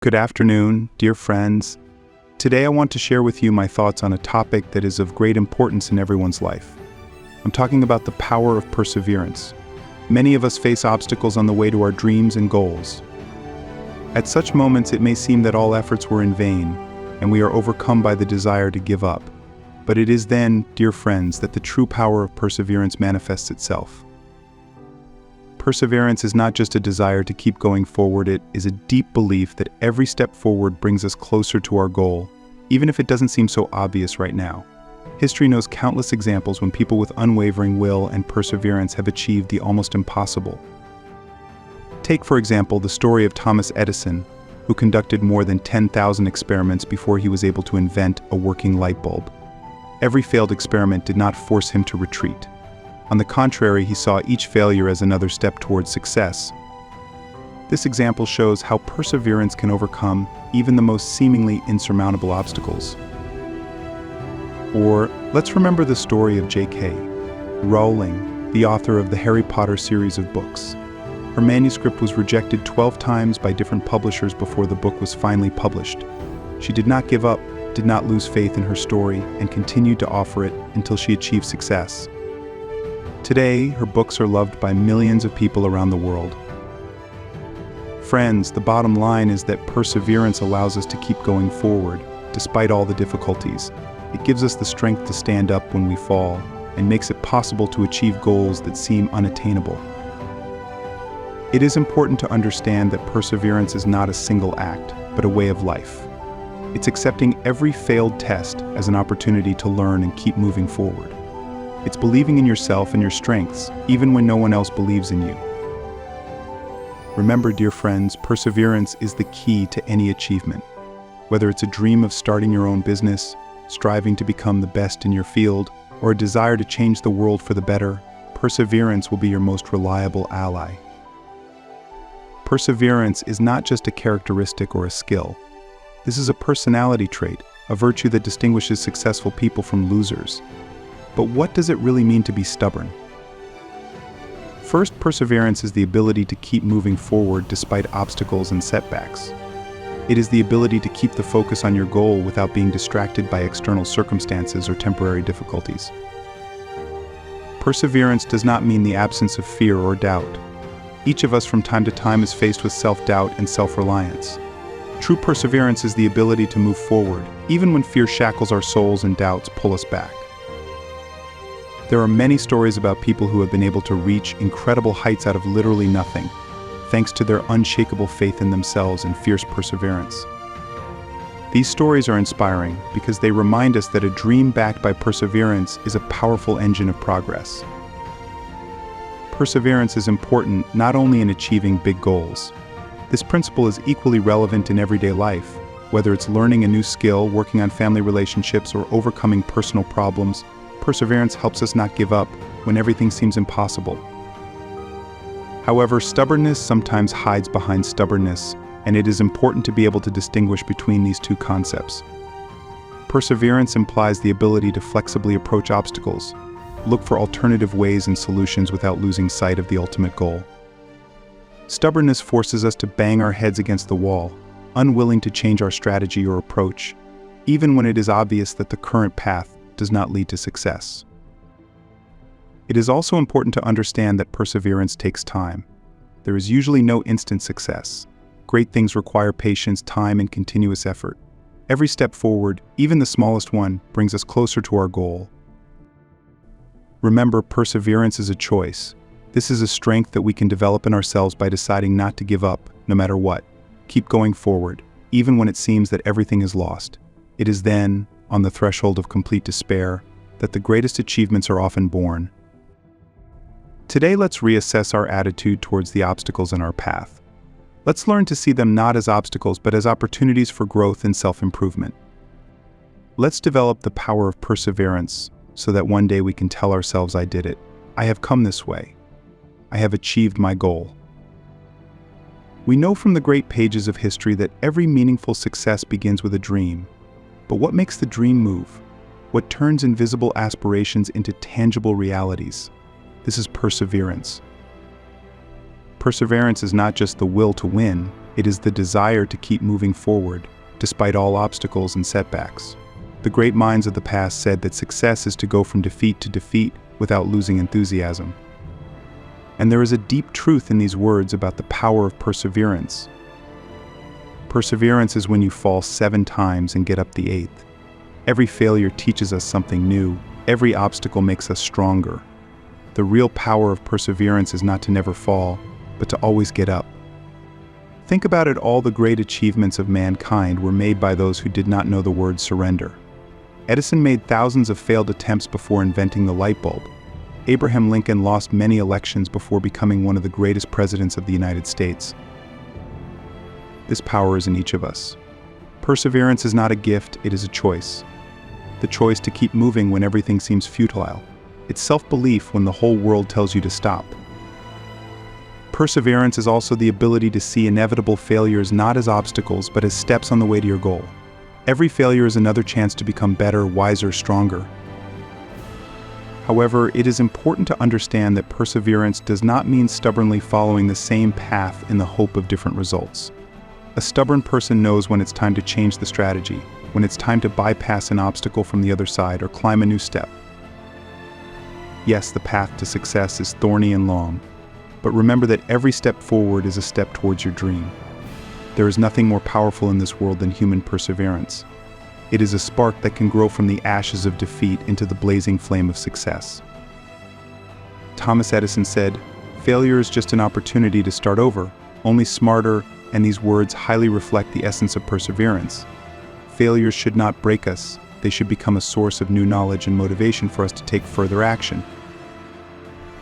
Good afternoon, dear friends. Today I want to share with you my thoughts on a topic that is of great importance in everyone's life. I'm talking about the power of perseverance. Many of us face obstacles on the way to our dreams and goals. At such moments, it may seem that all efforts were in vain, and we are overcome by the desire to give up. But it is then, dear friends, that the true power of perseverance manifests itself. Perseverance is not just a desire to keep going forward, it is a deep belief that every step forward brings us closer to our goal, even if it doesn't seem so obvious right now. History knows countless examples when people with unwavering will and perseverance have achieved the almost impossible. Take, for example, the story of Thomas Edison, who conducted more than 10,000 experiments before he was able to invent a working light bulb. Every failed experiment did not force him to retreat. On the contrary, he saw each failure as another step towards success. This example shows how perseverance can overcome even the most seemingly insurmountable obstacles. Or, let's remember the story of J.K. Rowling, the author of the Harry Potter series of books. Her manuscript was rejected 12 times by different publishers before the book was finally published. She did not give up, did not lose faith in her story, and continued to offer it until she achieved success. Today, her books are loved by millions of people around the world. Friends, the bottom line is that perseverance allows us to keep going forward, despite all the difficulties. It gives us the strength to stand up when we fall, and makes it possible to achieve goals that seem unattainable. It is important to understand that perseverance is not a single act, but a way of life. It's accepting every failed test as an opportunity to learn and keep moving forward. It's believing in yourself and your strengths, even when no one else believes in you. Remember, dear friends, perseverance is the key to any achievement. Whether it's a dream of starting your own business, striving to become the best in your field, or a desire to change the world for the better, perseverance will be your most reliable ally. Perseverance is not just a characteristic or a skill. This is a personality trait, a virtue that distinguishes successful people from losers. But what does it really mean to be stubborn? First, perseverance is the ability to keep moving forward despite obstacles and setbacks. It is the ability to keep the focus on your goal without being distracted by external circumstances or temporary difficulties. Perseverance does not mean the absence of fear or doubt. Each of us from time to time is faced with self-doubt and self-reliance. True perseverance is the ability to move forward, even when fear shackles our souls and doubts pull us back. There are many stories about people who have been able to reach incredible heights out of literally nothing, thanks to their unshakable faith in themselves and fierce perseverance. These stories are inspiring because they remind us that a dream backed by perseverance is a powerful engine of progress. Perseverance is important not only in achieving big goals. This principle is equally relevant in everyday life, whether it's learning a new skill, working on family relationships, or overcoming personal problems. Perseverance helps us not give up when everything seems impossible. However, stubbornness sometimes hides behind stubbornness, and it is important to be able to distinguish between these two concepts. Perseverance implies the ability to flexibly approach obstacles, look for alternative ways and solutions without losing sight of the ultimate goal. Stubbornness forces us to bang our heads against the wall, unwilling to change our strategy or approach, even when it is obvious that the current path does not lead to success. It is also important to understand that perseverance takes time. There is usually no instant success. Great things require patience, time, and continuous effort. Every step forward, even the smallest one, brings us closer to our goal. Remember, perseverance is a choice. This is a strength that we can develop in ourselves by deciding not to give up, no matter what. Keep going forward, even when it seems that everything is lost. It is then, on the threshold of complete despair, that the greatest achievements are often born. Today, let's reassess our attitude towards the obstacles in our path. Let's learn to see them not as obstacles, but as opportunities for growth and self-improvement. Let's develop the power of perseverance so that one day we can tell ourselves, "I did it. I have come this way. I have achieved my goal." We know from the great pages of history that every meaningful success begins with a dream. But what makes the dream move? What turns invisible aspirations into tangible realities? This is perseverance. Perseverance is not just the will to win, It is the desire to keep moving forward, despite all obstacles and setbacks. The great minds of the past said that success is to go from defeat to defeat without losing enthusiasm. And there is a deep truth in these words about the power of perseverance. Perseverance is when you fall 7 times and get up the 8th. Every failure teaches us something new. Every obstacle makes us stronger. The real power of perseverance is not to never fall, but to always get up. Think about it, all the great achievements of mankind were made by those who did not know the word surrender. Edison made thousands of failed attempts before inventing the light bulb. Abraham Lincoln lost many elections before becoming one of the greatest presidents of the United States. This power is in each of us. Perseverance is not a gift, it is a choice. The choice to keep moving when everything seems futile. It's self-belief when the whole world tells you to stop. Perseverance is also the ability to see inevitable failures not as obstacles, but as steps on the way to your goal. Every failure is another chance to become better, wiser, stronger. However, it is important to understand that perseverance does not mean stubbornly following the same path in the hope of different results. A stubborn person knows when it's time to change the strategy, when it's time to bypass an obstacle from the other side or climb a new step. Yes, the path to success is thorny and long, but remember that every step forward is a step towards your dream. There is nothing more powerful in this world than human perseverance. It is a spark that can grow from the ashes of defeat into the blazing flame of success. Thomas Edison said, "Failure is just an opportunity to start over, only smarter," and these words highly reflect the essence of perseverance. Failures should not break us, they should become a source of new knowledge and motivation for us to take further action.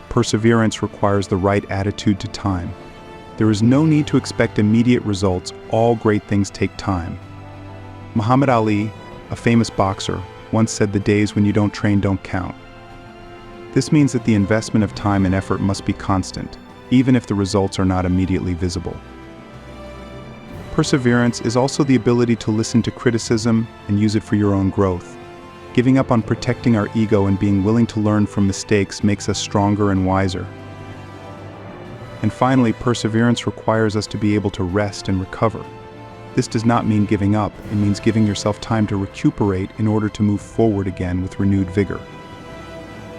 Perseverance requires the right attitude to time. There is no need to expect immediate results, all great things take time. Muhammad Ali, a famous boxer, once said, "The days when you don't train don't count." This means that the investment of time and effort must be constant, even if the results are not immediately visible. Perseverance is also the ability to listen to criticism and use it for your own growth. Giving up on protecting our ego and being willing to learn from mistakes makes us stronger and wiser. And finally, perseverance requires us to be able to rest and recover. This does not mean giving up, it means giving yourself time to recuperate in order to move forward again with renewed vigor.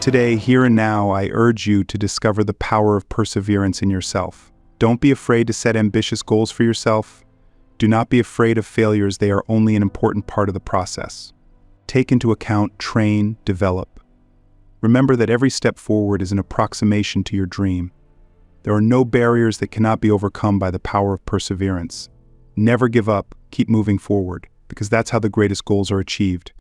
Today, here and now, I urge you to discover the power of perseverance in yourself. Don't be afraid to set ambitious goals for yourself. Do not be afraid of failures, they are only an important part of the process. Take into account, train, develop. Remember that every step forward is an approximation to your dream. There are no barriers that cannot be overcome by the power of perseverance. Never give up, keep moving forward, because that's how the greatest goals are achieved.